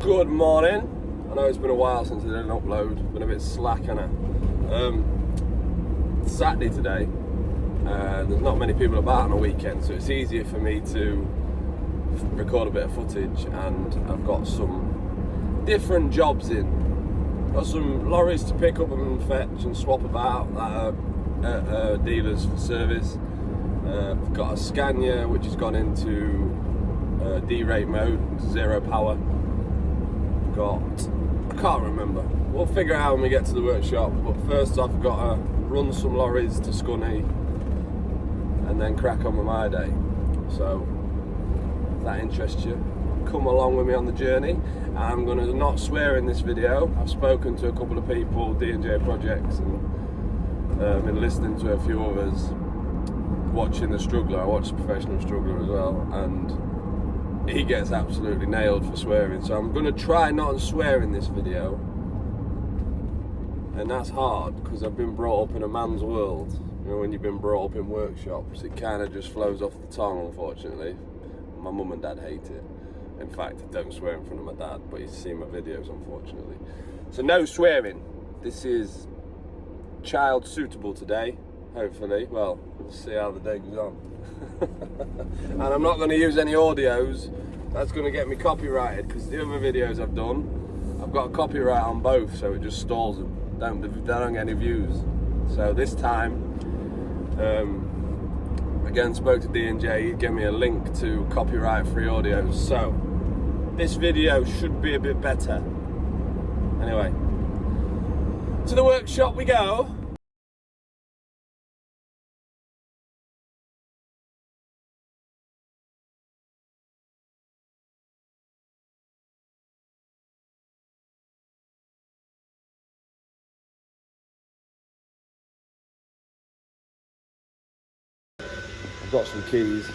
Good morning. I know it's been a while since I did an upload. Been a bit slack, hasn't it? It's Saturday today. There's not many people about on a weekend, so it's easier for me to record a bit of footage, and I've got some different jobs in. Got some lorries to pick up and fetch and swap about at dealers for service. I've got a Scania which has gone into D-rate mode, zero power. I can't remember. We'll figure it out when we get to the workshop, but first I've got to run some lorries to Scania and then crack on with my day. So if that interests you, come along with me on the journey. I'm going to not swear in this video. I've spoken to a couple of people, D&J projects, and been listening to a few others, watching the struggler. I watch the professional struggler as well, and he gets absolutely nailed for swearing, so I'm going to try not to swear in this video, and that's hard because I've been brought up in a man's world. You know, when you've been brought up in workshops, it kind of just flows off the tongue, unfortunately. My mum and dad hate it. In fact, I don't swear in front of my dad, but he's seen my videos, unfortunately. So no swearing. This is child suitable today, hopefully. Well, we'll see how the day goes on. And I'm not going to use any audios. That's going to get me copyrighted, because the other videos I've done, I've got a copyright on both, so it just stalls them. They don't get any views. So this time, again, spoke to D&J. He gave me a link to copyright-free audios. So this video should be a bit better. Anyway, to the workshop we go. I've got some keys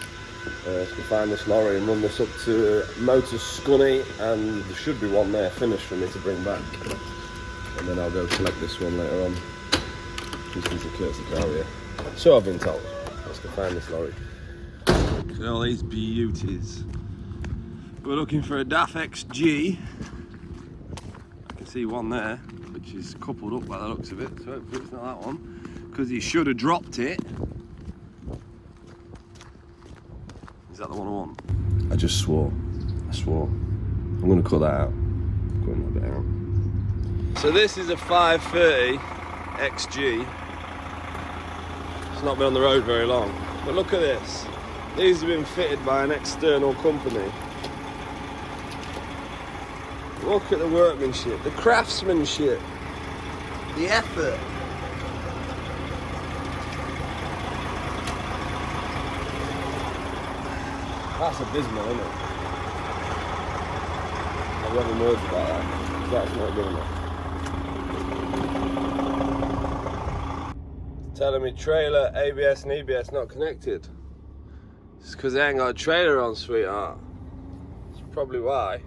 to find this lorry and run this up to Motor Scunny, and there should be one there finished for me to bring back, and then I'll go collect this one later on. Just into courtesy car here. So I've been told. Let's go find this lorry. Look at all these beauties. We're looking for a DAF XG. I can see one there, which is coupled up by the looks of it, so hopefully it's not that one, because he should have dropped it. Is that the one I want? I just swore. I swore. I'm going to cut that out. Cutting that bit out. So this is a 530 XG. It's not been on the road very long. But look at this. These have been fitted by an external company. Look at the workmanship, the craftsmanship, the effort. That's abysmal, isn't it? I've got words about that. That's not good enough. It's telling me trailer, ABS and EBS not connected. It's because they ain't got a trailer on, sweetheart. That's probably why.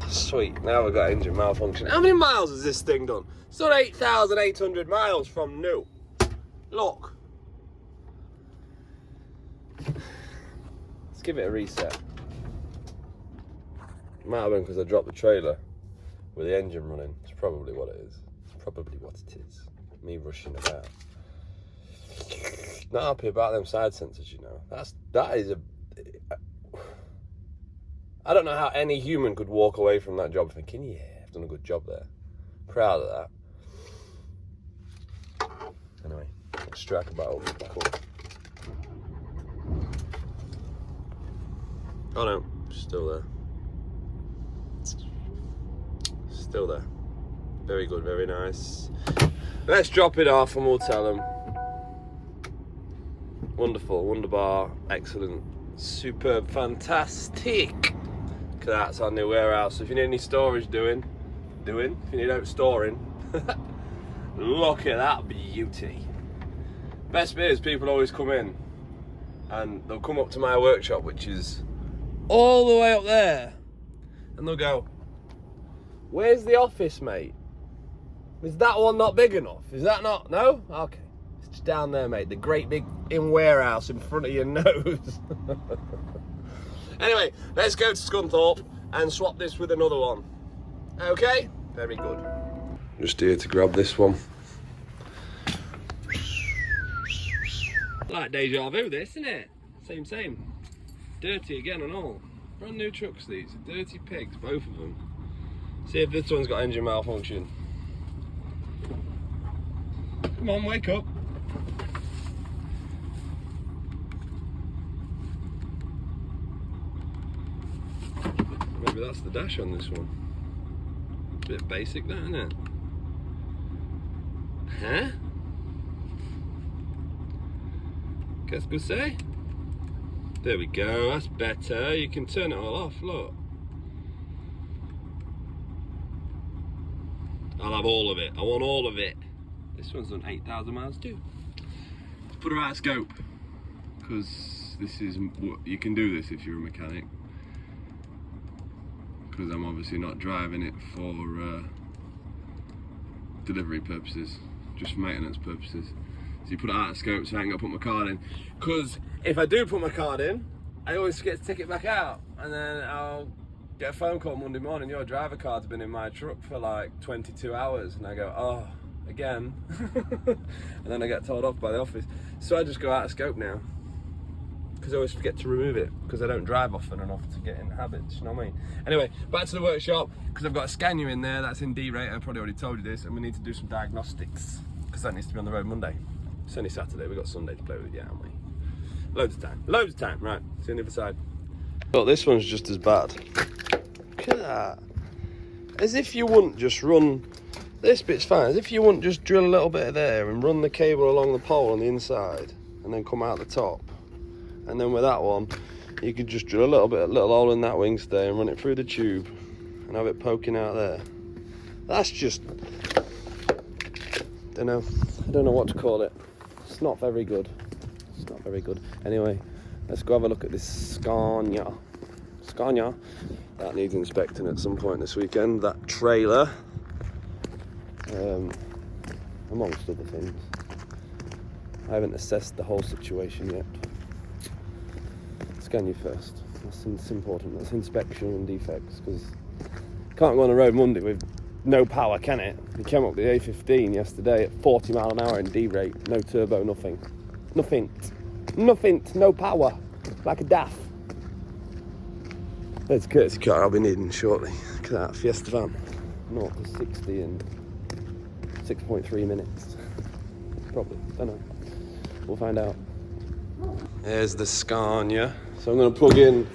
Sweet, now we've got engine malfunction. How many miles has this thing done? It's done 8,800 miles from new. Look. Let's give it a reset. Might have been because I dropped the trailer with the engine running. It's probably what it is. It's probably what it is. Me rushing about. Not happy about them side sensors, you know. That is a... I don't know how any human could walk away from that job thinking, yeah, I've done a good job there. Proud of that. Anyway, let's strike a battle. Cool. Oh no, still there. Still there. Very good, very nice. Let's drop it off and we'll tell them. Wonderful, wunderbar, excellent, superb, fantastic. That's our new warehouse. So if you need any storage doing, if you need out storing, look at that beauty. Best bit is people always come in and they'll come up to my workshop, which is all the way up there, and they'll go, where's the office, mate? Is that one not big enough? Is that not? No? Okay. It's just down there, mate. The great big in-warehouse in front of your nose. Anyway, let's go to Scunthorpe and swap this with another one. Okay? Very good. Just here to grab this one. Like deja vu, this, isn't it? Same. Dirty again and all. Brand new trucks, these. Dirty pigs, both of them. See if this one's got engine malfunction. Come on, wake up. Maybe that's the dash on this one. Bit basic, that, isn't it? Huh? Qu'est-ce que c'est? There we go, that's better. You can turn it all off, look. I'll have all of it. I want all of it. This one's done 8,000 miles too. Let's put her out of scope. Because this is, you can do this if you're a mechanic. Because I'm obviously not driving it for delivery purposes, just for maintenance purposes. So you put it out of scope so I ain't got to put my card in. Because if I do put my card in, I always get to take it back out. And then I'll get a phone call Monday morning, your driver card's been in my truck for like 22 hours. And I go, oh, again. And then I get told off by the office. So I just go out of scope now. Because I always forget to remove it. Because I don't drive often enough to get in habits, you know what I mean? Anyway, back to the workshop. Because I've got a Scania in there that's in D-rate. I probably already told you this. And we need to do some diagnostics. Because that needs to be on the road Monday. It's only Saturday, we've got Sunday to play with, yeah, haven't we? Loads of time, right, see you on the other side. Look, this one's just as bad. Look at that. As if you wouldn't just run, this bit's fine, as if you wouldn't just drill a little bit of there and run the cable along the pole on the inside and then come out the top. And then with that one, you could just drill a little hole in that wing stay and run it through the tube and have it poking out there. That's just, I don't know what to call it. It's not very good. It's not very good. Anyway, let's go have a look at this Scania. That needs inspecting at some point this weekend. That trailer, amongst other things. I haven't assessed the whole situation yet. Scania first. That's important. That's inspection and defects, because can't go on the road Monday with no power, can it? We came up with the A15 yesterday at 40 mile an hour in D-rate, no turbo, nothing, no power, like a DAF. There's a courtesy car I'll be needing shortly. Look at that Fiesta van, 0 to 60 in 6.3 minutes. Probably, don't know. We'll find out. There's the Scania. So I'm going to plug in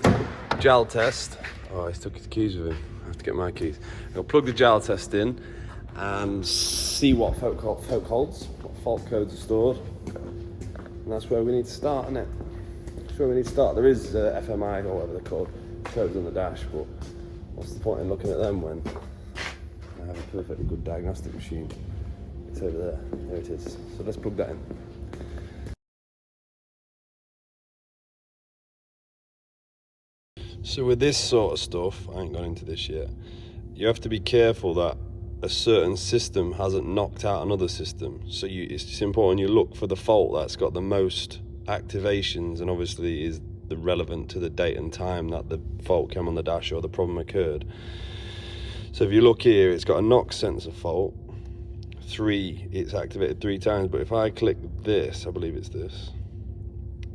JAL test. Oh, he's took his keys with him. I have to get my keys. I'll plug the JAL test in and see what folk holds, what fault codes are stored. And that's where we need to start, isn't it? That's where we need to start. There is FMI, or whatever they're called, codes on the dash, but what's the point in looking at them when I have a perfectly good diagnostic machine? It's over there. There it is. So let's plug that in. So with this sort of stuff, I ain't gone into this yet, you have to be careful that a certain system hasn't knocked out another system. So it's just important you look for the fault that's got the most activations and obviously is the relevant to the date and time that the fault came on the dash or the problem occurred. So if you look here, it's got a knock sensor fault. It's activated 3 times, but if I click this, I believe it's this,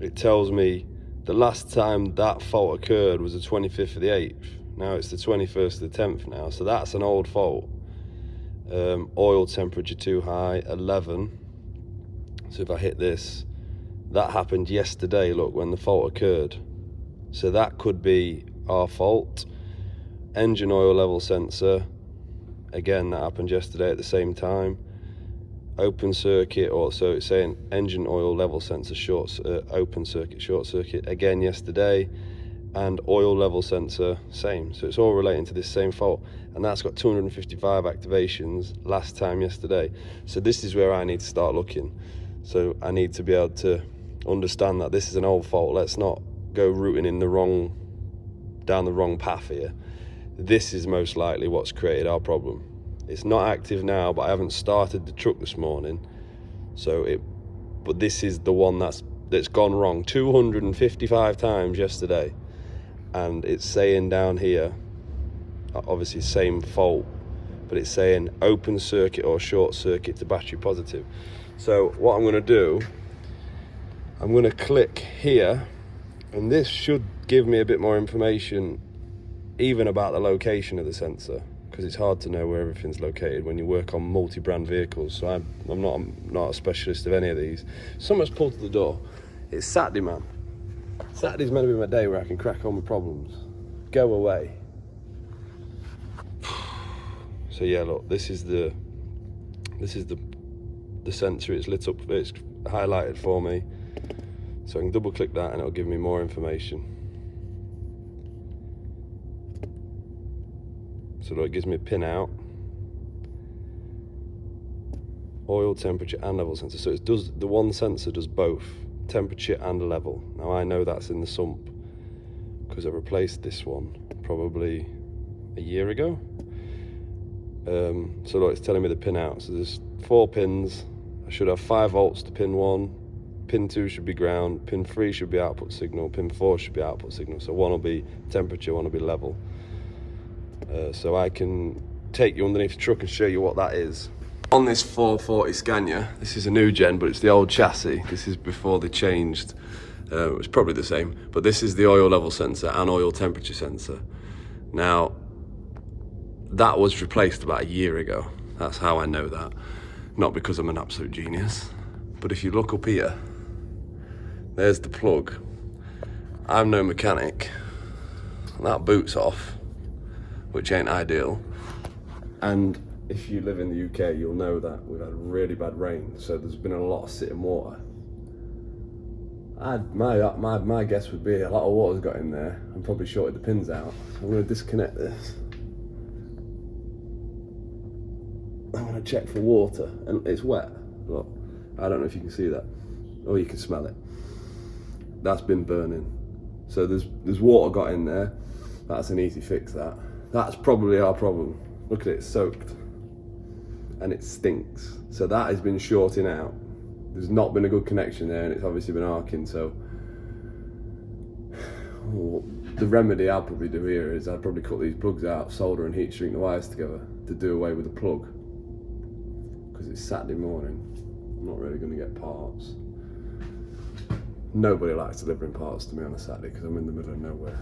it tells me the last time that fault occurred was the 25th of the 8th. Now it's the 21st of the 10th now, so that's an old fault. Oil temperature too high, 11. So if I hit this, that happened yesterday, look, when the fault occurred. So that could be our fault. Engine oil level sensor, again, that happened yesterday at the same time. Open circuit, or so it's saying engine oil level sensor open circuit, short circuit, again yesterday. And oil level sensor, same. So it's all relating to this same fault, and that's got 255 activations last time yesterday. So this is where I need to start looking. So I need to be able to understand that this is an old fault. Let's not go rooting in down the wrong path here. This is most likely what's created our problem. It's not active now, but I haven't started the truck this morning. But this is the one that's gone wrong 255 times yesterday. And it's saying down here obviously same fault, but it's saying open circuit or short circuit to battery positive. So what I'm going to do, I'm going to click here, and this should give me a bit more information even about the location of the sensor, because it's hard to know where everything's located when you work on multi-brand vehicles. So I'm not a specialist of any of these. Someone's pulled to the door. It's Saturday, man. Saturday's meant to be my day where I can crack on with problems. Go away. So yeah, look, this is the sensor. It's lit up, it's highlighted for me, so I can double click that and it'll give me more information. So look, it gives me a pin out, oil temperature and level sensor. So it does, the one sensor does both temperature and level. Now I know that's in the sump because I replaced this one probably a year ago. So look, it's telling me the pin out. So there's 4 pins. I should have 5 volts to pin 1. Pin 2 should be ground. Pin 3 should be output signal. Pin 4 should be output signal. So one will be temperature, one will be level. So I can take you underneath the truck and show you what that is. On this 440 Scania, this is a new gen, but it's the old chassis. This is before they changed. It's probably the same, but this is the oil level sensor and oil temperature sensor. Now, that was replaced about a year ago. That's how I know that. Not because I'm an absolute genius, but if you look up here, there's the plug. I'm no mechanic. That boot's off, which ain't ideal. And if you live in the UK, you'll know that we've had really bad rain, so there's been a lot of sitting water. My guess would be a lot of water's got in there and probably shorted the pins out. So I'm going to disconnect this. I'm going to check for water, and it's wet. Look, I don't know if you can see that. Oh, you can smell it. That's been burning. So there's water got in there. That's an easy fix, that. That's probably our problem. Look at it, it's soaked. And it stinks. So that has been shorting out. There's not been a good connection there, and it's obviously been arcing, so the remedy I'll probably do here is I'd probably cut these plugs out, solder and heat shrink the wires together to do away with the plug. Because it's Saturday morning, I'm not really going to get parts. Nobody likes delivering parts to me on a Saturday because I'm in the middle of nowhere.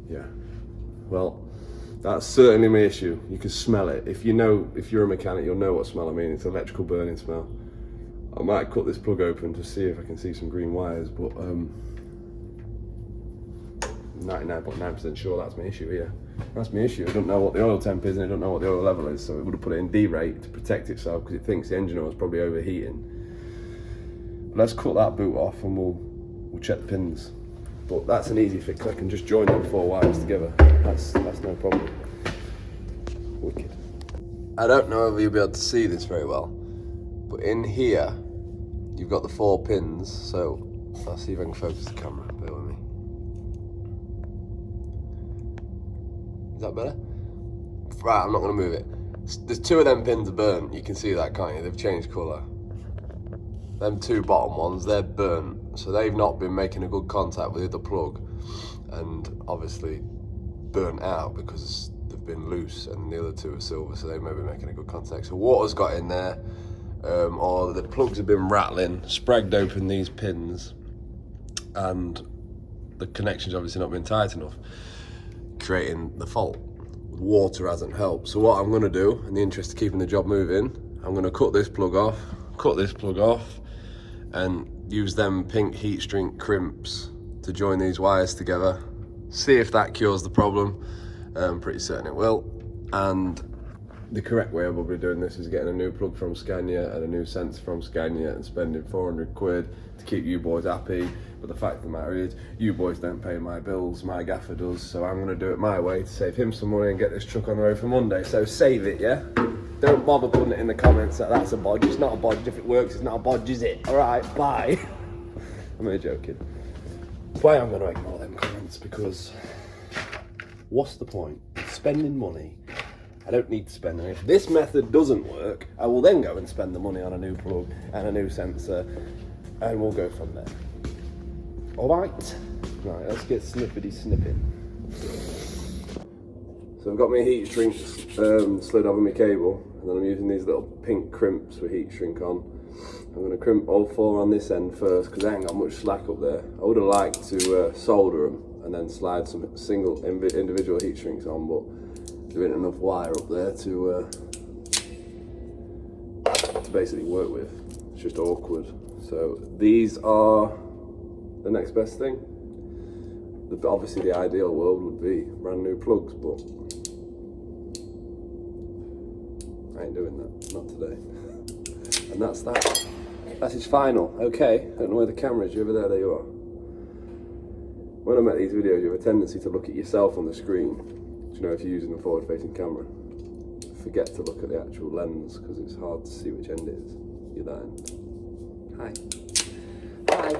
Yeah, well, that's certainly my issue. You can smell it. If you're a mechanic, you'll know what smell I mean. It's electrical burning smell. I might cut this plug open to see if I can see some green wires, but 99.9% sure that's my issue here. That's my issue. I don't know what the oil temp is and I don't know what the oil level is, so it would have put it in D rate to protect itself because it thinks the engine oil is probably overheating. But let's cut that boot off and we'll check the pins. But that's an easy fix. I can just join them 4 wires together. That's no problem. Wicked. I don't know if you'll be able to see this very well, but in here you've got the 4 pins. So I'll see if I can focus the camera. Bear with me. Is that better? Right, I'm not going to move it. There's 2 of them pins are burnt. You can see that, can't you? They've changed colour. Them 2 bottom ones, they're burnt, so they've not been making a good contact with the plug, and obviously burnt out because they've been loose, and the other 2 are silver, so they may be making a good contact. So water's got in there, or the plugs have been rattling, spragged open these pins, and the connection's obviously not been tight enough, creating the fault. Water hasn't helped. So what I'm going to do, in the interest of keeping the job moving, I'm going to cut this plug off, and use them pink heat shrink crimps to join these wires together. See if that cures the problem. I'm pretty certain it will. And the correct way of probably doing this is getting a new plug from Scania and a new sensor from Scania and spending 400 quid to keep you boys happy. But the fact of the matter is, you boys don't pay my bills, my gaffer does, so I'm gonna do it my way to save him some money and get this truck on the road for Monday. So save it, yeah? Don't bother putting it in the comments that that's a bodge. It's not a bodge. If it works, it's not a bodge, is it? All right, bye. I'm only joking. Why I'm going to ignore them comments, because what's the point? Spending money. I don't need to spend it. If this method doesn't work, I will then go and spend the money on a new plug and a new sensor, and we'll go from there. All right? Right, let's get snippity snipping. So I've got my heat shrink slid over my cable, and then I'm using these little pink crimps with heat shrink on. I'm going to crimp all 4 on this end first because I ain't got much slack up there. I would have liked to solder them and then slide some single individual heat shrinks on, but there isn't enough wire up there to basically work with. It's just awkward. So these are the next best thing. Obviously the ideal world would be brand new plugs, but I ain't doing that, not today. And that's that. That is final. Okay, I don't know where the camera is. You over there? There you are. When I make these videos, you have a tendency to look at yourself on the screen. Do you know, if you're using a forward-facing camera, forget to look at the actual lens because it's hard to see which end it is. You're that end. Hi. Hi.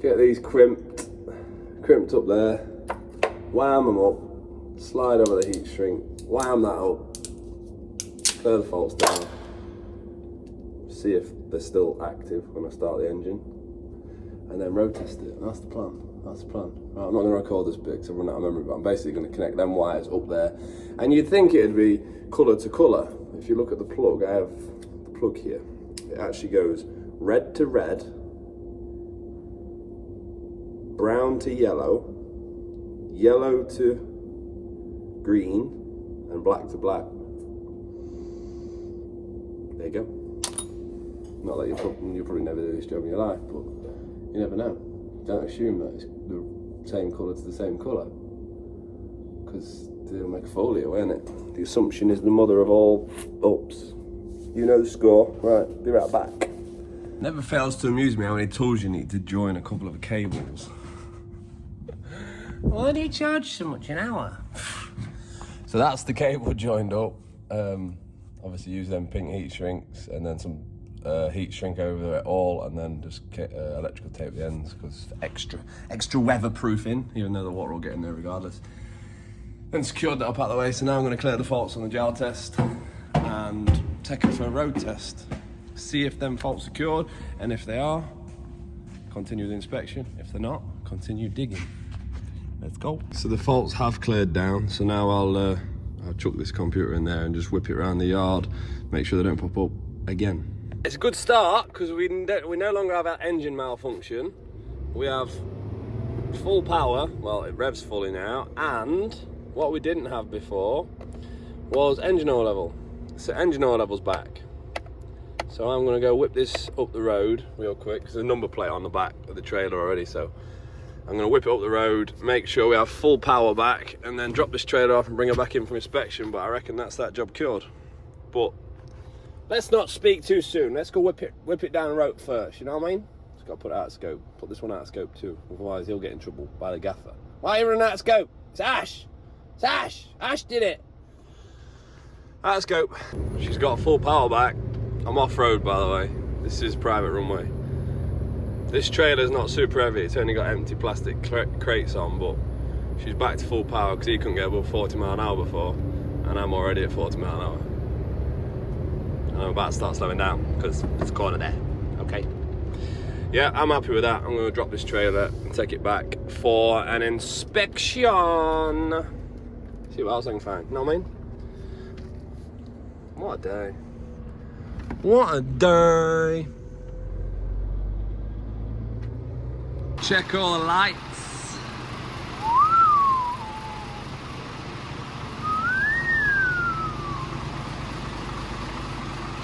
Get these crimped up there. Wham them up. Slide over the heat shrink. Wham that up. Clear the faults down. See if they're still active when I start the engine, and then road test it. That's the plan. That's the plan. Right, I'm not going to record this bit because I've run out of memory, but I'm basically going to connect them wires up there. And you'd think it'd be colour to colour. If you look at the plug, I have the plug here. It actually goes red to red, brown to yellow, yellow to green, and black to black. There you go. Not that you'll probably never do this job in your life, but you never know. Don't assume that it's the same colour to the same colour, because they'll make a folio, won't it? The assumption is the mother of all ups. You know the score. Right, be right back. Never fails to amuse me how many tools you need to join a couple of cables. Why do you charge so much an hour? So that's the cable joined up. Obviously use them pink heat shrinks and then some heat shrink over it all, and then just electrical tape the ends because extra weatherproofing, even though the water will get in there regardless. Then secured that up out of the way, so now I'm going to clear the faults on the gel test and take it for a road test. See if them faults secured, and if they are, continue the inspection. If they're not, continue digging. Let's go. So the faults have cleared down, so now I'll chuck this computer in there and just whip it around the yard, make sure they don't pop up again. It's a good start because we no longer have our engine malfunction. We have full power, well it revs fully now, and what we didn't have before was engine oil level. So engine oil level's back. So I'm going to go whip this up the road real quick because there's a number plate on the back of the trailer already, so I'm going to whip it up the road, make sure we have full power back, and then drop this trailer off and bring it back in for inspection. But I reckon that's that job cured. But let's not speak too soon. Let's go whip it down the road first, you know what I mean? Just got to put it out of scope. Put this one out of scope too, otherwise he'll get in trouble by the gaffer. Why are you running out of scope? It's Ash! It's Ash! Ash did it! Out of scope. She's got full power back. I'm off-road, by the way. This is private runway. This trailer's not super heavy, it's only got empty plastic crates on, but she's back to full power because he couldn't get above 40 mile an hour before, and I'm already at 40 mile an hour. And I'm about to start slowing down because there's a corner there, okay? Yeah, I'm happy with that. I'm going to drop this trailer and take it back for an inspection. See what else I can find, you know what I mean? What a day. What a day. Check all the lights.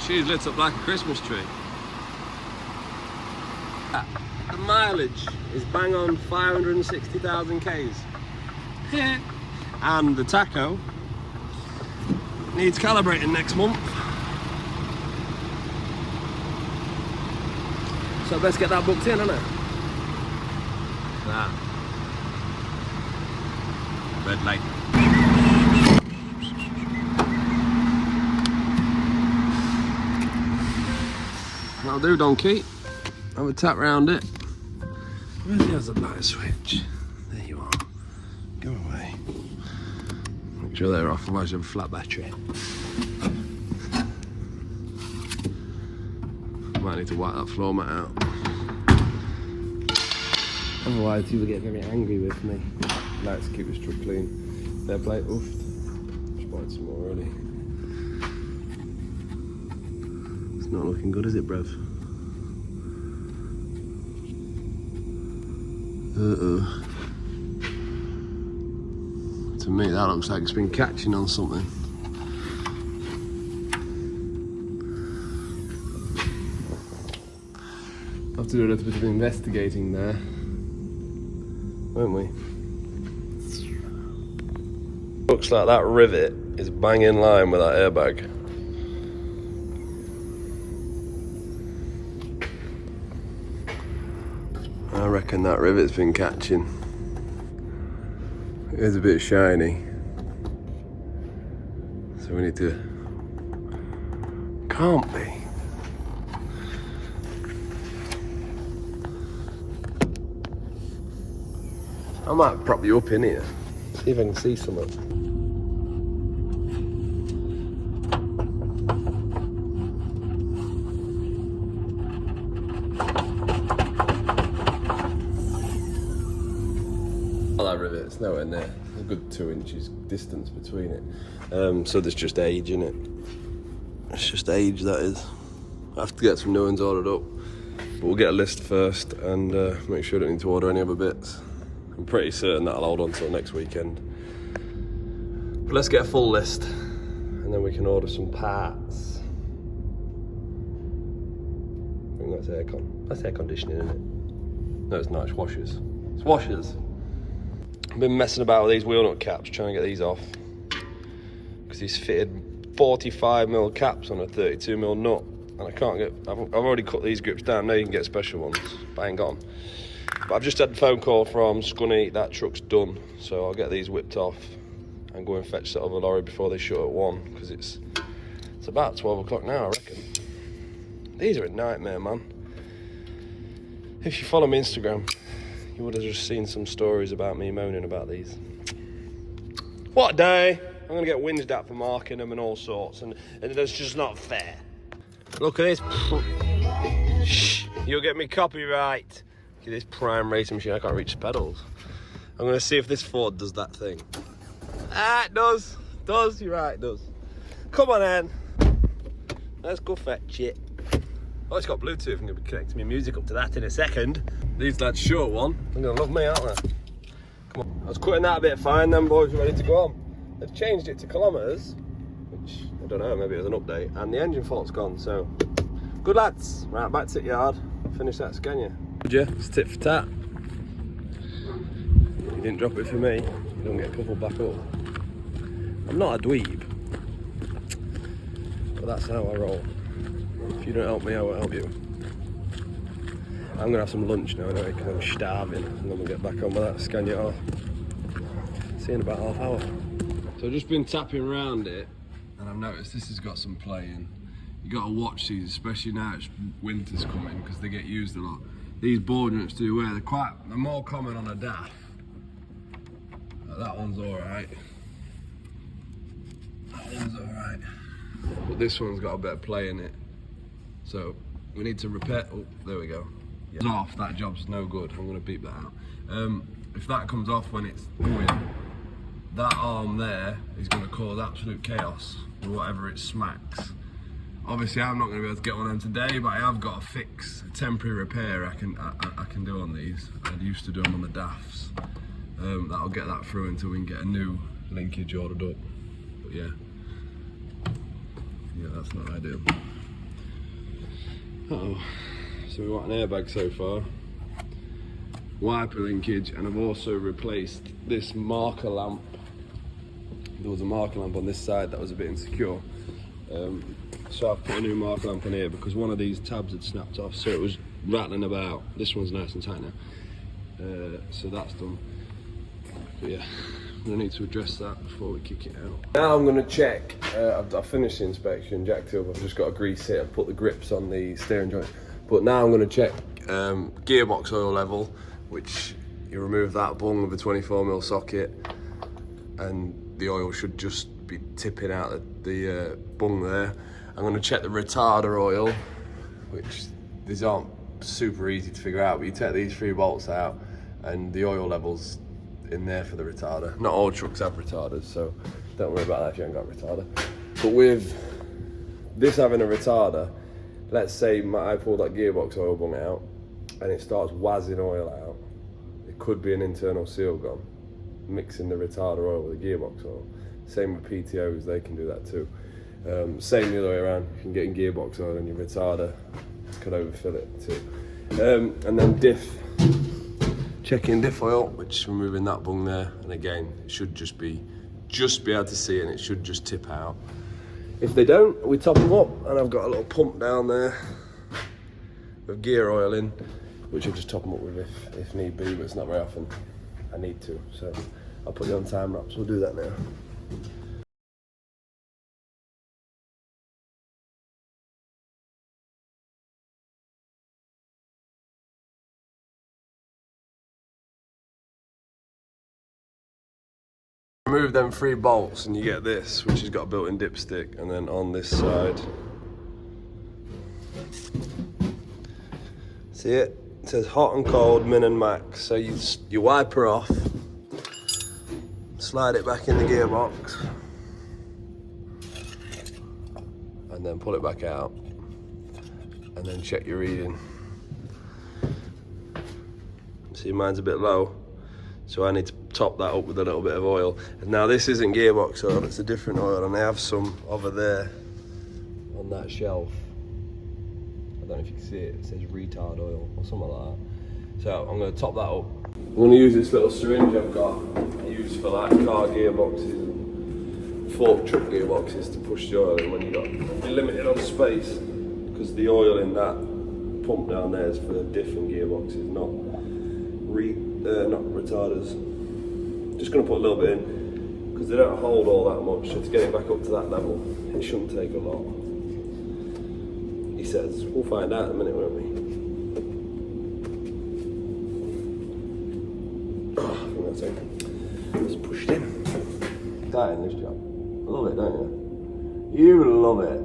She's lit up like a Christmas tree. The mileage is bang on 560,000 Ks. And the tacho needs calibrating next month. So let's get that booked in, innit? That. Red light. That'll do, donkey. Have a tap round it. Where's the other light switch? There you are. Go away. Make sure they're off, otherwise you have a flat battery. Might need to wipe that floor mat out. Otherwise people get very angry with me. Likes to keep his truck clean. Fair play. Oof. Spotted some more already. It's not looking good, is it, bruv? Uh-oh. To me, that looks like it's been catching on something. Have to do a little bit of investigating there, won't we? Looks like that rivet is bang in line with that airbag. I reckon that rivet's been catching. It is a bit shiny. So we need to... Can't be. I might prop you up in here. See if I can see something. Oh, that rivet, it's nowhere near. A good 2 inches distance between it. So there's just age in it. It's just age, that is. I have to get some new ones ordered up. But we'll get a list first and make sure I don't need to order any other bits. I'm pretty certain that'll hold on until next weekend. But let's get a full list and then we can order some parts. I think that's aircon. That's air conditioning, isn't it? No, it's not, it's washers. It's washers. I've been messing about with these wheel nut caps, trying to get these off. Because he's fitted 45mm caps on a 32mm nut. And I can't get, I've already cut these grips down. Now you can get special ones, but I ain't got them. But I've just had a phone call from Scania, that truck's done. So I'll get these whipped off and go and fetch that other lorry before they shut at 1. Because it's about 12 o'clock now, I reckon. These are a nightmare, man. If you follow me Instagram, you would have just seen some stories about me moaning about these. What a day! I'm going to get whinged at for marking them and all sorts. And that's just not fair. Look at this. Shh, you'll get me copyright. Look at this prime racing machine. I can't reach the pedals. I'm going to see if this Ford does that thing. Ah, it does. Does, you're right, it does. Come on then. Let's go fetch it. Oh, it's got Bluetooth. I'm going to be connecting my music up to that in a second. These lads short one. They're going to love me, aren't they? Come on. I was cutting that a bit fine, then boys are ready to go on. They've changed it to kilometres, which, I don't know, maybe it was an update, and the engine fault's gone, so good lads. Right, back to the yard, finish that Scania. Would you? It's tit for tat. You didn't drop it for me, you don't get a couple back up. I'm not a dweeb, but that's how I roll. If you don't help me, I won't help you. I'm gonna have some lunch now anyway, because I'm starving, and then we'll get back on with that Scania R. See you in about half hour. So I've just been tapping around it and I've noticed this has got some play in. You got to watch these, especially now it's winter's coming because they get used a lot. These board nuts do wear, they're more common on a DAF. That one's alright. That one's alright. But this one's got a bit of play in it. So we need to repair, oh, there we go. It's off, that job's no good. I'm going to beep that out. If that comes off when it's going, that arm there is going to cause absolute chaos with whatever it smacks. Obviously I'm not going to be able to get one of them today, but I have got a fix, a temporary repair I can do on these. I used to do them on the DAFs. That'll get that through until we can get a new linkage ordered up. But yeah, that's not ideal. Uh-oh. So we want an airbag so far, wiper linkage, and I've also replaced this marker lamp. There was a marker lamp on this side that was a bit insecure. So I've put a new marker lamp on here because one of these tabs had snapped off, so it was rattling about. This one's nice and tight now. So that's done. But yeah, I'm gonna need to address that before we kick it out. Now I'm gonna check, I've finished the inspection, jacked it up, I've just got to grease it and put the grips on the steering joint. But now I'm gonna check gearbox oil level, which you remove that bung of a 24mm socket and the oil should just be tipping out the bung there. I'm going to check the retarder oil, which these aren't super easy to figure out, but you take these 3 bolts out and the oil levels in there for the retarder. Not all trucks have retarders, so don't worry about that if you haven't got a retarder. But with this having a retarder, let's say I pull that gearbox oil bung out and it starts whizzing oil out. It could be an internal seal gone, mixing the retarder oil with the gearbox oil. Same with PTOs, they can do that too. Same the other way around, you can get in gearbox oil and your retarder could overfill it too. And then diff, checking diff oil, which is removing that bung there, and again, it should just be able to see it and it should just tip out. If they don't, we top them up, and I've got a little pump down there with gear oil in, which I just top them up with if need be, but it's not very often I need to, so I'll put you on time lapse, we'll do that now. Remove them 3 bolts and you get this, which has got a built-in dipstick, and then on this side, see it? It says hot and cold, min and max. So you wipe her off, slide it back in the gearbox, and then pull it back out, and then check your reading. See, mine's a bit low, so I need to top that up with a little bit of oil. And now this isn't gearbox oil, it's a different oil, and I have some over there on that shelf. I don't know if you can see it, it says retard oil or something like that. So I'm going to top that up. I'm going to use this little syringe I've got, I use for like car gearboxes and fork truck gearboxes to push the oil in when you're limited on space, because the oil in that pump down there is for diff and gearboxes, not retarders. Just going to put a little bit in because they don't hold all that much, so to get it back up to that level it shouldn't take a lot, he says. We'll find out in a minute, won't we? Oh, I think that's it. It's pushed in. That in this job. I love it, don't you? You love it.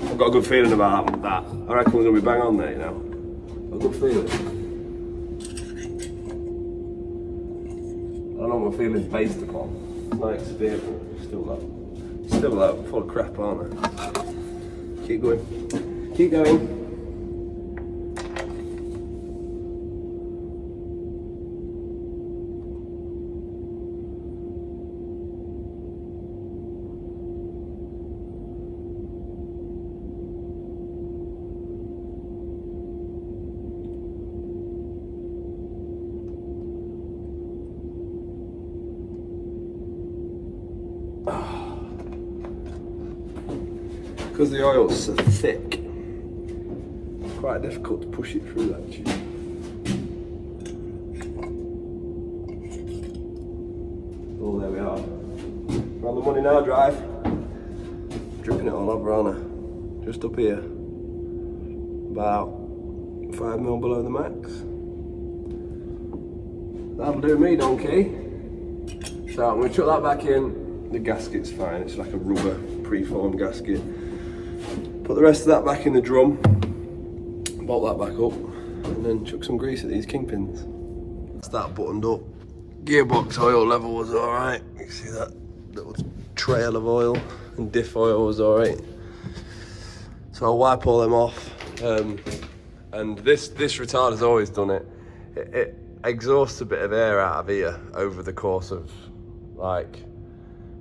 I've got a good feeling about that. I reckon we're going to be bang on there, you know. A good feeling. I don't know what my feeling's based upon. My experience, still low, full of crap, aren't I? Keep going. Keep going. Because the oil's so thick, it's quite difficult to push it through that tube. Oh, there we are. We're on the money now, drive. Dripping it all over, aren't I? Just up here. About 5 mil below the max. That'll do me, donkey. So I'm going to chuck that back in. The gasket's fine, it's like a rubber preformed gasket. Put the rest of that back in the drum, bolt that back up, and then chuck some grease at these kingpins. That's that buttoned up. Gearbox oil level was alright. You can see that little trail of oil, and diff oil was alright. So I'll wipe all them off. And this retarder's always done it. It exhausts a bit of air out of here over the course of like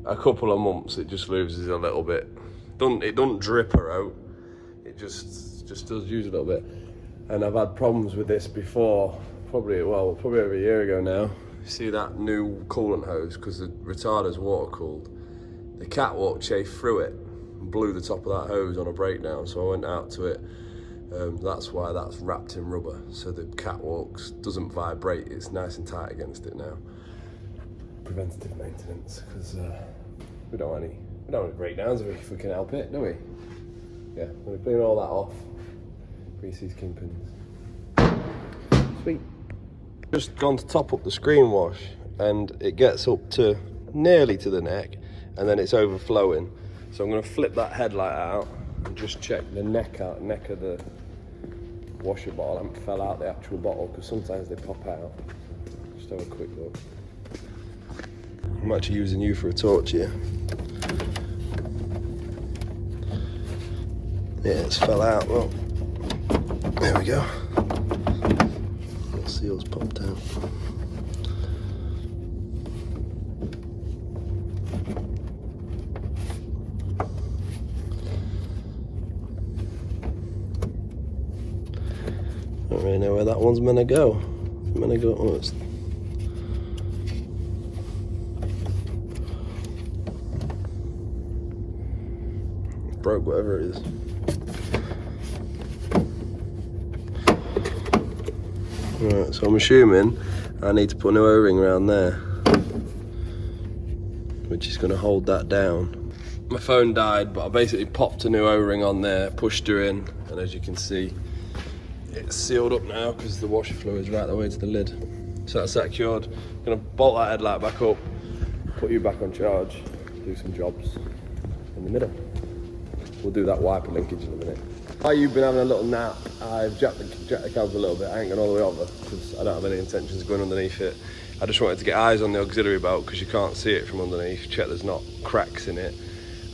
a couple of months. It just loses a little bit. It doesn't drip her out, it just does use a little bit. And I've had problems with this before, probably over a year ago now. You see that new coolant hose, because the retarder's water cooled. The catwalk chafed through it and blew the top of that hose on a breakdown, so I went out to it. That's why that's wrapped in rubber, so the catwalk doesn't vibrate, it's nice and tight against it now. Preventative maintenance, because we don't want any breakdowns if we can help it, do we? Yeah, I'm going to clean all that off. Grease these kingpins. Sweet. Just gone to top up the screen wash, and it gets up to nearly to the neck, and then it's overflowing. So I'm going to flip that headlight out and just check the neck of the washer bottle and fell out the actual bottle, because sometimes they pop out. Just have a quick look. I'm actually using you for a torch here. Yeah, it's fell out. Well, there we go. The seal's popped out. Don't really know where that one's meant to go. It's meant to go. Oh, it's broke, whatever it is. Right, so I'm assuming I need to put an O-ring around there, which is going to hold that down. My phone died, but I basically popped a new O-ring on there, pushed her in, and as you can see, it's sealed up now because the washer fluid is right the way to the lid. So that's secured. I'm going to bolt that headlight back up, put you back on charge, do some jobs in the middle. We'll do that wiper linkage in a minute. While you've been having a little nap, I've jacked the cab a little bit. I ain't gone all the way over because I don't have any intentions of going underneath it. I just wanted to get eyes on the auxiliary belt because you can't see it from underneath, check there's not cracks in it,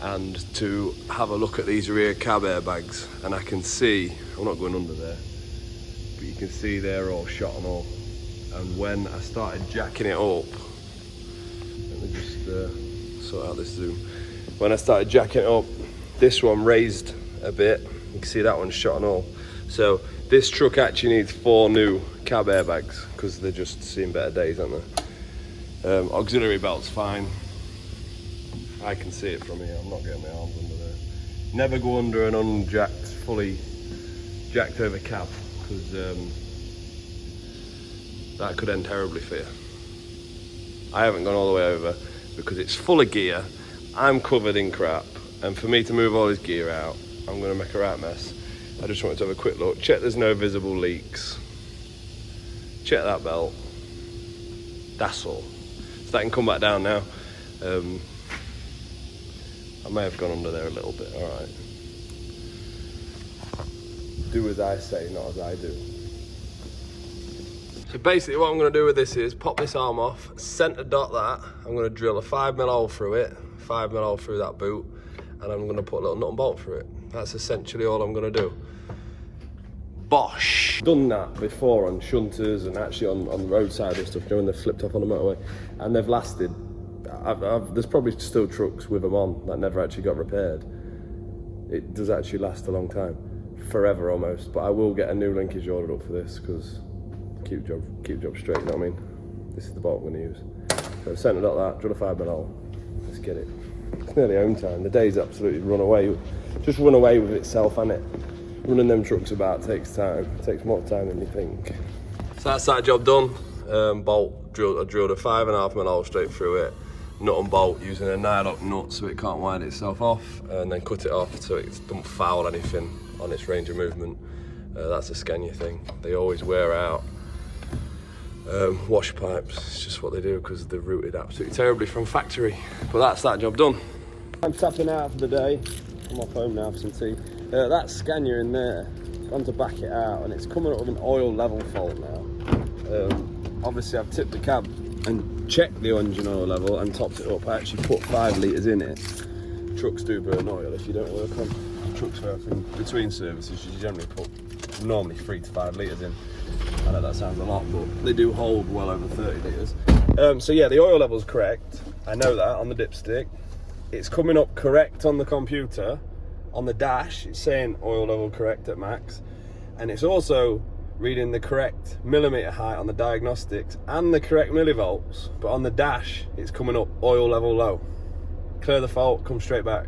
and to have a look at these rear cab airbags. And I can see, I'm not going under there, but you can see they're all shot and all. And when I started jacking it up, let me just sort out this zoom. When I started jacking it up, this one raised a bit. You can see that one's shot and all. So this truck actually needs 4 new cab airbags because they're just seeing better days, aren't they? Auxiliary belt's fine. I can see it from here. I'm not getting my arms under there. Never go under an unjacked, fully jacked over cab because that could end terribly for you. I haven't gone all the way over because it's full of gear. I'm covered in crap. And for me to move all this gear out, I'm going to make a right mess. I just wanted to have a quick look, check there's no visible leaks, check that belt, that's all. So that can come back down now. I may have gone under there a little bit, alright. Do as I say, not as I do. So basically what I'm going to do with this is pop this arm off, centre dot that, I'm going to drill a 5mm hole through it, 5mm hole through that boot, and I'm going to put a little nut and bolt through it. That's essentially all I'm going to do. Bosh! Done that before on shunters and actually on the roadside and stuff, you know, when they've flipped off on the motorway, and they've lasted. There's probably still trucks with them on that never actually got repaired. It does actually last a long time, forever almost. But I will get a new linkage ordered up for this because keep job straight. You know what I mean? This is the bolt I'm going to use. So centre dot that, drill a 5mm hole. Let's get it. It's nearly home time. The day's absolutely run away with itself, and it running them trucks about takes time. It takes more time than you think. So that's that job done. Bolt drilled. I drilled a 5.5mm hole straight through it. Nut and bolt using a nylock nut so it can't wind itself off, and then cut it off so it doesn't foul anything on its range of movement. That's a Scania thing. They always wear out. Wash pipes, it's just what they do because they're routed absolutely terribly from factory. But that's that job done. I'm tapping out for the day. I'm off home now for some tea. That Scania in there, gone to back it out, and it's coming up with an oil level fault now. Obviously I've tipped the cab and checked the engine oil level and topped it up. I actually put 5 litres in it. Trucks do burn oil if you don't work on trucks in between services. You generally put normally 3 to 5 litres in. I know that sounds a lot, but they do hold well over 30 litres. So yeah, the oil level's correct. I know that on the dipstick. It's coming up correct on the computer. On the dash, it's saying oil level correct at max. And it's also reading the correct millimetre height on the diagnostics and the correct millivolts. But on the dash, it's coming up oil level low. Clear the fault, come straight back.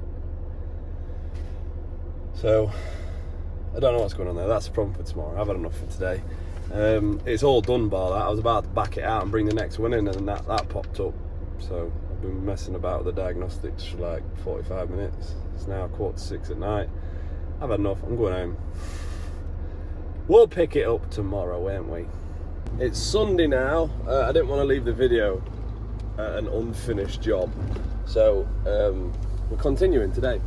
So, I don't know what's going on there. That's a problem for tomorrow. I've had enough for today. It's all done bar that. I was about to back it out and bring the next one in, and then that popped up. So I've been messing about with the diagnostics for like 45 minutes. It's now 5:45 at night. I've had enough. I'm going home. We'll pick it up tomorrow, won't we? It's Sunday now. I didn't want to leave the video an unfinished job, so we're continuing today.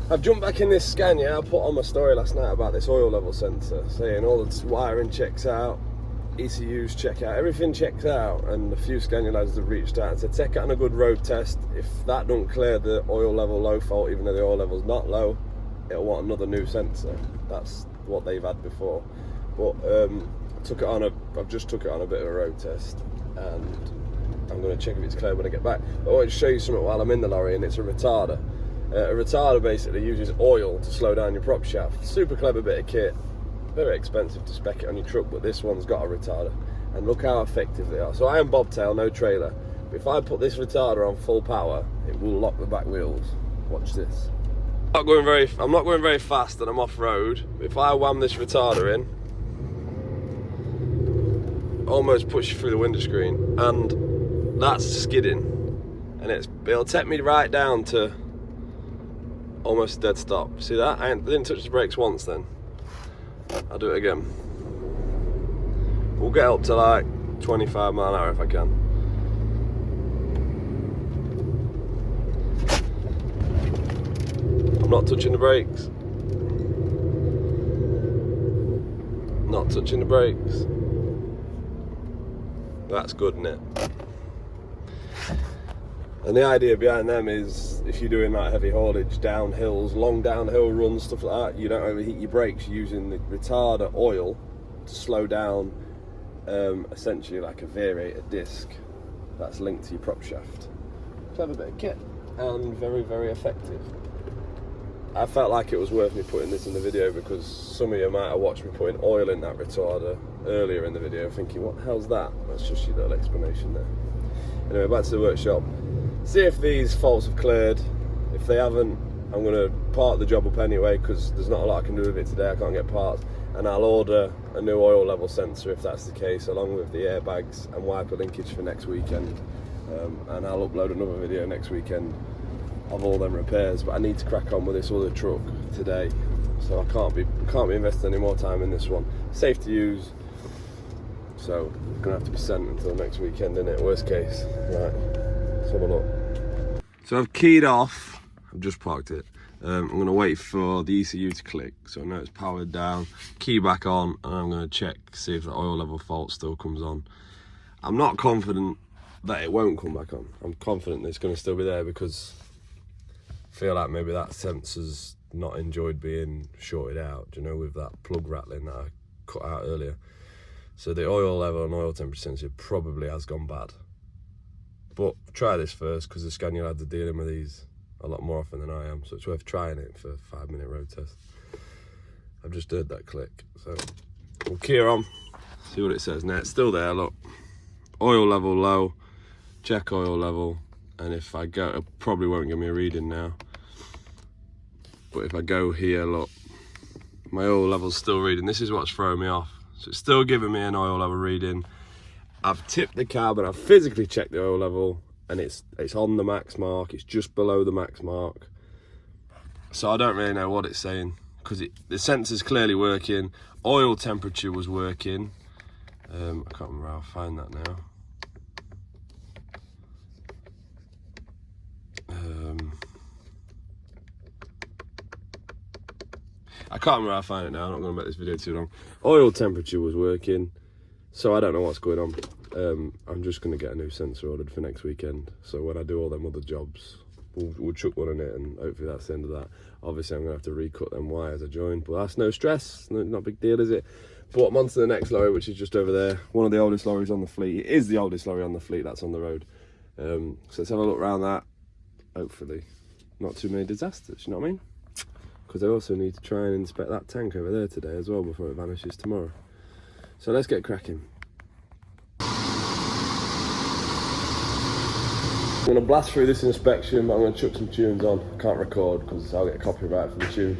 I've jumped back in this Scania. I put on my story last night about this oil level sensor, saying all the wiring checks out, ECUs check out, everything checks out, and a few Scania lads have reached out and said take it on a good road test. If that don't clear the oil level low fault, even though the oil level's not low, it'll want another new sensor. That's what they've had before. But I've just took it on a bit of a road test, and I'm going to check if it's clear when I get back. But I want to show you something while I'm in the lorry, and it's a retarder. A retarder basically uses oil to slow down your prop shaft. Super clever bit of kit. Very expensive to spec it on your truck, but this one's got a retarder. And look how effective they are. So I am bobtail, no trailer. But if I put this retarder on full power, it will lock the back wheels. Watch this. I'm not going very fast and I'm off road. If I wham this retarder in, almost push you through the windscreen, and that's skidding. And it'll take me right down to almost dead stop. See that? I didn't touch the brakes once then. I'll do it again. We'll get up to like 25 mile an hour if I can. I'm not touching the brakes. Not touching the brakes. That's good, isn't it? And the idea behind them is if you're doing like heavy haulage, down hills, long downhill runs, stuff like that, you don't overheat your brakes. You're using the retarder oil to slow down essentially like a V8 disc that's linked to your prop shaft. Clever bit of kit and very, very effective. I felt like it was worth me putting this in the video because some of you might have watched me putting oil in that retarder earlier in the video thinking, what the hell's that? That's just your little explanation there. Anyway, back to the workshop. See if these faults have cleared. If they haven't, I'm going to part the job up anyway because there's not a lot I can do with it today. I can't get parts, and I'll order a new oil level sensor if that's the case, along with the airbags and wiper linkage for next weekend. And I'll upload another video next weekend of all them repairs. But I need to crack on with this other truck today, so I can't be investing any more time in this one. Safe to use, so it's gonna have to be sent until next weekend, isn't it? Worst case, right? Let's have a look. So I've keyed off. I've just parked it. I'm going to wait for the ECU to click, so I know it's powered down. Key back on, and I'm going to check, see if the oil level fault still comes on. I'm not confident that it won't come back on. I'm confident that it's going to still be there because I feel like maybe that sensor's not enjoyed being shorted out, you know, with that plug rattling that I cut out earlier. So the oil level and oil temperature sensor probably has gone bad. But try this first because the Scania lads are dealing with these a lot more often than I am, so it's worth trying it for a 5-minute road test. I've just heard that click, so we'll key her on, see what it says. Now it's still there, look. Oil level low, check oil level, and if I go, it probably won't give me a reading now. But if I go here, look, my oil level's still reading. This is what's throwing me off. So it's still giving me an oil level reading. I've tipped the cab and I've physically checked the oil level, and it's on the max mark. It's just below the max mark. So I don't really know what it's saying because the sensor's clearly working. Oil temperature was working. I can't remember how I find that now. I can't remember how I find it now. I'm not going to make this video too long. Oil temperature was working, so I don't know what's going on. I'm just going to get a new sensor ordered for next weekend. So when I do all them other jobs, we'll chuck one in it, and hopefully that's the end of that. Obviously, I'm going to have to recut them wires I joined, but that's no stress. Not a big deal, is it? But I'm on to the next lorry, which is just over there. One of the oldest lorries on the fleet. It is the oldest lorry on the fleet that's on the road. So let's have a look around that. Hopefully, not too many disasters, you know what I mean? Because I also need to try and inspect that tank over there today as well before it vanishes tomorrow. So let's get cracking. I'm going to blast through this inspection, but I'm going to chuck some tunes on. I can't record because I'll get copyright for the tune.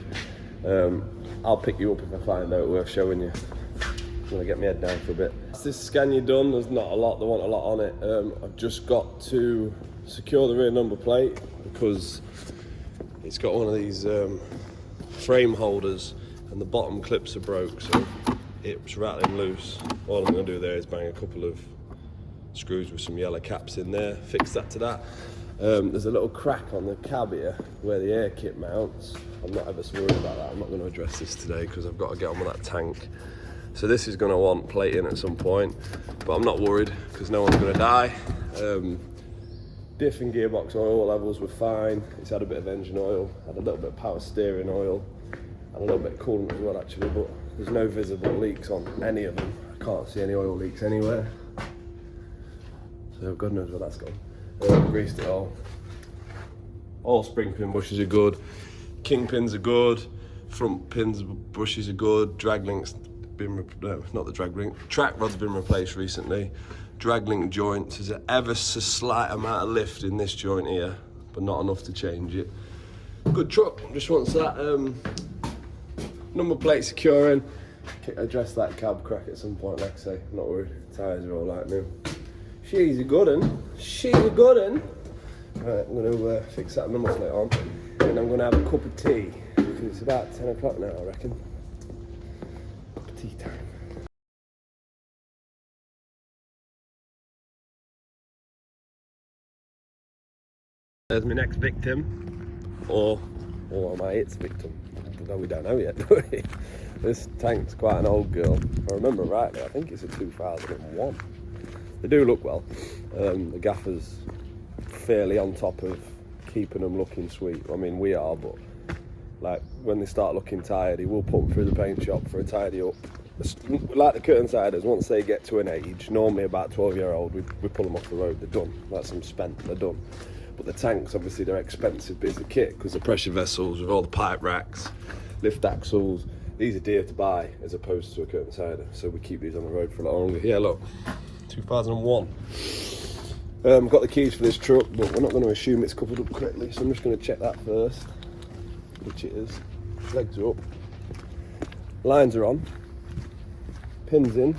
I'll pick you up if I find out worth showing you. I'm going to get my head down for a bit. This Scania done, there's not a lot, there wasn't a lot on it. I've just got to secure the rear number plate because it's got one of these frame holders and the bottom clips are broke, so it's rattling loose. All I'm going to do there is bang a couple of screws with some yellow caps in there, fix that to that. There's a little crack on the cab here where the air kit mounts. I'm not ever so worried about that. I'm not going to address this today because I've got to get on with that tank. So this is going to want plating at some point, but I'm not worried because no one's going to die. Diff and gearbox oil levels were fine. It's had a bit of engine oil, had a little bit of power steering oil, and a little bit of coolant as well actually, but there's no visible leaks on any of them. I can't see any oil leaks anywhere. So God knows where that's gone. Greased it all. All spring pin bushes are good. King pins are good. Front pins bushes are good. Drag links been not the drag link. Track rod's been replaced recently. Drag link joints. There's an ever so slight amount of lift in this joint here, but not enough to change it. Good truck. Just wants that number plate securing. Address that cab crack at some point. Like I say, I'm not worried. Tyres are all like new. She's a good one. She's a good one. Right, I'm going to fix that number plate on, and I'm going to have a cup of tea because it's about 10 o'clock now, I reckon. Cup of tea time. There's my next victim, or am I its victim? No, we don't know yet, do we? This tank's quite an old girl. If I remember rightly, I think it's a 2001. They do look well. The gaffer's fairly on top of keeping them looking sweet. I mean, we are, but like when they start looking tired, he will put them through the paint shop for a tidy up. Like the curtain siders, once they get to an age, normally about 12-year-old, we pull them off the road, they're done. That's them spent, they're done. But the tanks, obviously, they're expensive bits of kit because the pressure vessels with all the pipe racks, lift axles, these are dear to buy as opposed to a curtain sider. So we keep these on the road for a lot longer. Yeah, look, 2001. Got the keys for this truck, but we're not going to assume it's coupled up correctly, so I'm just going to check that first, which it is. Legs are up, lines are on, pins in.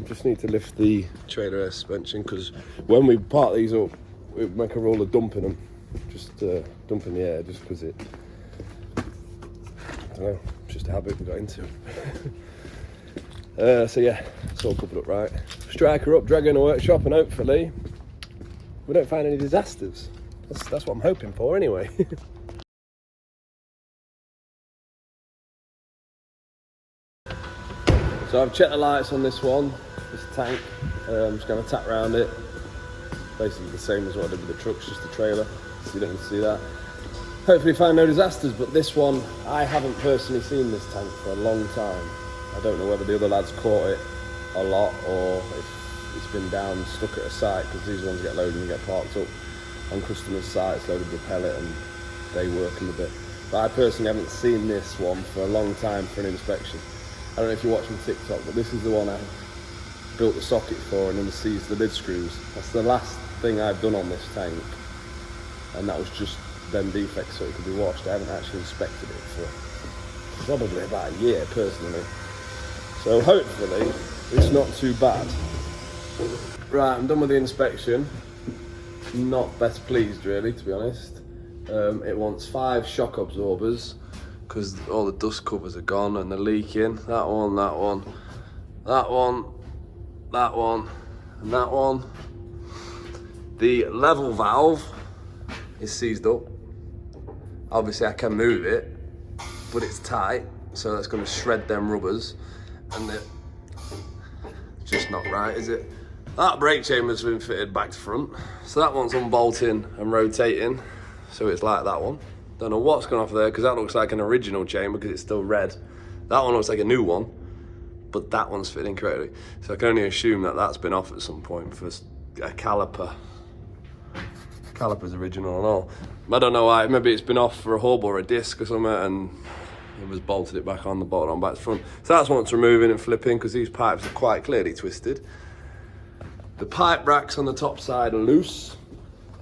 Just need to lift the trailer air suspension because when we part these up, we make a rule of dumping them, just dumping the air, just because it, I don't know, just a habit we got into. So yeah, it's all coupled up right. Strike her up, drag her in a workshop, and hopefully we don't find any disasters. That's what I'm hoping for anyway. So I've checked the lights on this one, this tank. I'm just going to tap around it. Basically the same as what I did with the trucks, just the trailer, so you don't need to see that. Hopefully find no disasters, but this one, I haven't personally seen this tank for a long time. I don't know whether the other lads caught it a lot or if it's been down, stuck at a site, because these ones get loaded and get parked up on customers' sites, loaded with pellet, and they work a bit. But I personally haven't seen this one for a long time for an inspection. I don't know if you're watching TikTok, but this is the one I built the socket for and then seized the lid screws. That's the last thing I've done on this tank, and that was just them defects so it could be washed. I haven't actually inspected it for probably about a year personally. So hopefully it's not too bad. Right, I'm done with the inspection. Not best pleased really, to be honest. It wants 5 shock absorbers because all the dust covers are gone and they're leaking. That one, that one, that one, that one, and that one. The level valve is seized up. Obviously I can move it, but it's tight, so that's going to shred them rubbers, and they're just not right, is it? That brake chamber's been fitted back to front, so that one's unbolting and rotating, so it's like that one. Don't know what's gone off there because that looks like an original chamber because it's still red. That one looks like a new one, but that one's fitted incorrectly. So I can only assume that that's been off at some point for a caliper. Caliper's original and all. I don't know why, maybe it's been off for a hub or a disc or something and it was bolted it back on, the bolt on back to front. So that's what's removing and flipping because these pipes are quite clearly twisted. The pipe racks on the top side are loose,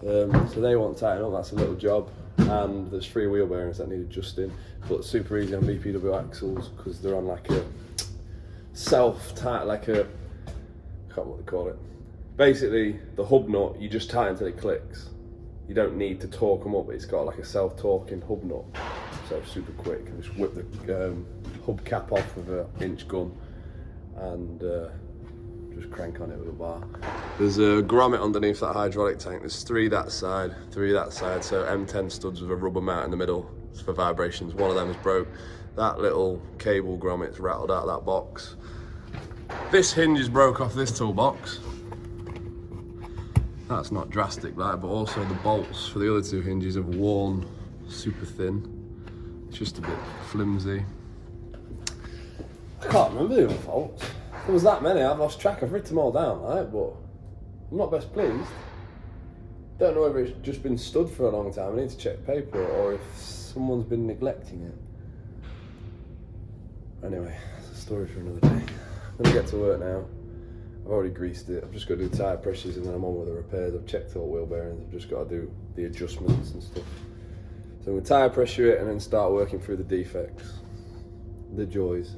so they won't tighten up, that's a little job. And there's 3 wheel bearings that need adjusting, but super easy on BPW axles because they're on like a self-tight, like a, I can't remember what they call it. Basically, the hub nut, you just tighten until it clicks. You don't need to torque them up, it's got like a self-torquing hub nut. So super quick, just whip the hub cap off with an inch gun and just crank on it with a bar. There's a grommet underneath that hydraulic tank. There's 3 that side, 3 that side. So M10 studs with a rubber mat in the middle for vibrations. One of them is broke. That little cable grommet's rattled out of that box. This hinge is broke off this toolbox. That's not drastic, that, but also the bolts for the other 2 hinges have worn super thin. It's just a bit flimsy. I can't remember the other faults. There was that many, I've lost track. I've written them all down, right? But I'm not best pleased. Don't know whether it's just been stood for a long time. I need to check paper, or if someone's been neglecting it. Anyway, it's a story for another day. I'm gonna get to work now. I've already greased it. I've just got to do tyre pressures and then I'm on with the repairs. I've checked all wheel bearings. I've just got to do the adjustments and stuff. So I'm gonna tyre pressure it and then start working through the defects, the joys.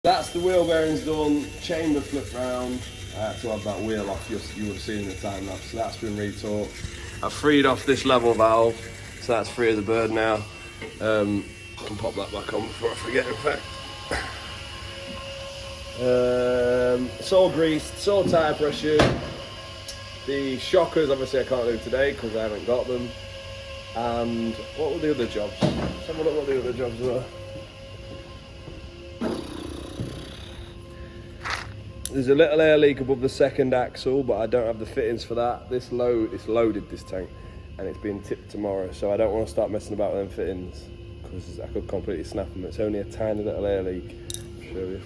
That's the wheel bearings done, chamber flipped round. I had to have that wheel off, you would have seen in the time lapse, so that's been retorqued. I've freed off this level valve, so that's free as a bird now. I can pop that back on before I forget, in fact. It's all greased, it's all tyre pressure. The shockers, obviously I can't do today because I haven't got them. And what were the other jobs? Let's have a look what the other jobs were. There's a little air leak above the second axle, but I don't have the fittings for that. It's loaded, this tank, and it's being tipped tomorrow, so I don't want to start messing about with them fittings because I could completely snap them. It's only a tiny little air leak. I'll show you.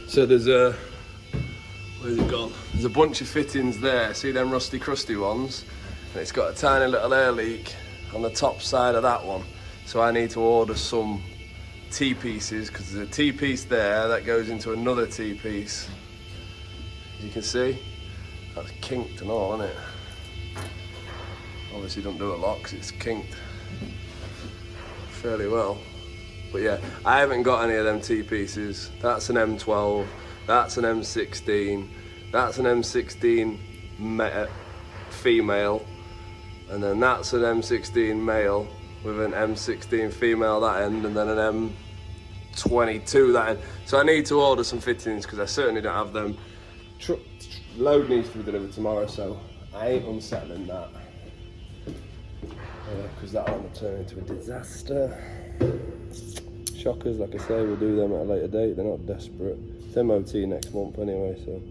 So there's a, where's it gone? There's a bunch of fittings there. See them rusty, crusty ones? And it's got a tiny little air leak on the top side of that one. So I need to order some T-pieces, because there's a T-piece there that goes into another T-piece. As you can see, that's kinked and all, isn't it? Obviously don't do a lot because it's kinked fairly well. But yeah, I haven't got any of them T-pieces. That's an M12, that's an M16, that's an M16 female, and then that's an M16 male with an M16 female that end, and then an M22 that end. So I need to order some fittings because I certainly don't have them. Load needs to be delivered tomorrow, so I ain't unsettling that because that'll turn into a disaster. Shockers, like I say, we'll do them at a later date. They're not desperate. It's MOT next month anyway, so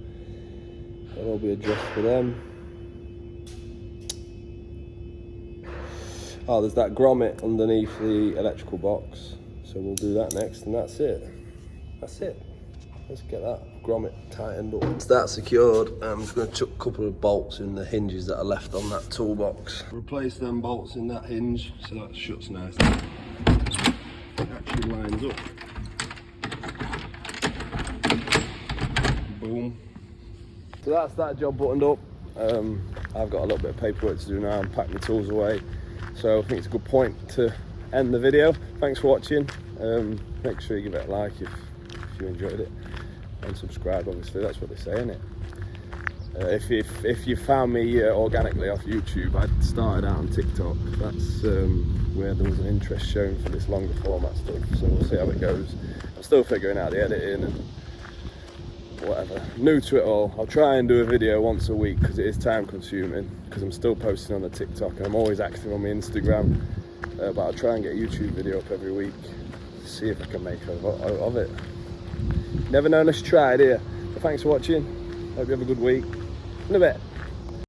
that'll be addressed for them. Oh, there's that grommet underneath the electrical box, so we'll do that next, and that's it. That's it. Let's get that grommet tightened up. It's that secured. I'm just going to chuck a couple of bolts in the hinges that are left on that toolbox. Replace them bolts in that hinge, so that shuts nicely. It actually lines up. Boom. So that's that job buttoned up. I've got a little bit of paperwork to do now and pack my tools away. So I think it's a good point to end the video. Thanks for watching. Make sure you give it a like if you enjoyed it, and subscribe. Obviously, that's what they say, isn't it? If you found me organically off YouTube, I started out on TikTok. That's where there was an interest shown for this longer format stuff. So we'll see how it goes. I'm still figuring out the editing and whatever, new to it all. I'll try and do a video once a week because it is time consuming, because I'm still posting on the TikTok and I'm always active on my Instagram, but I'll try and get a YouTube video up every week, see if I can make of it. Never know unless you try, do you? But thanks for watching, hope you have a good week. In a bit.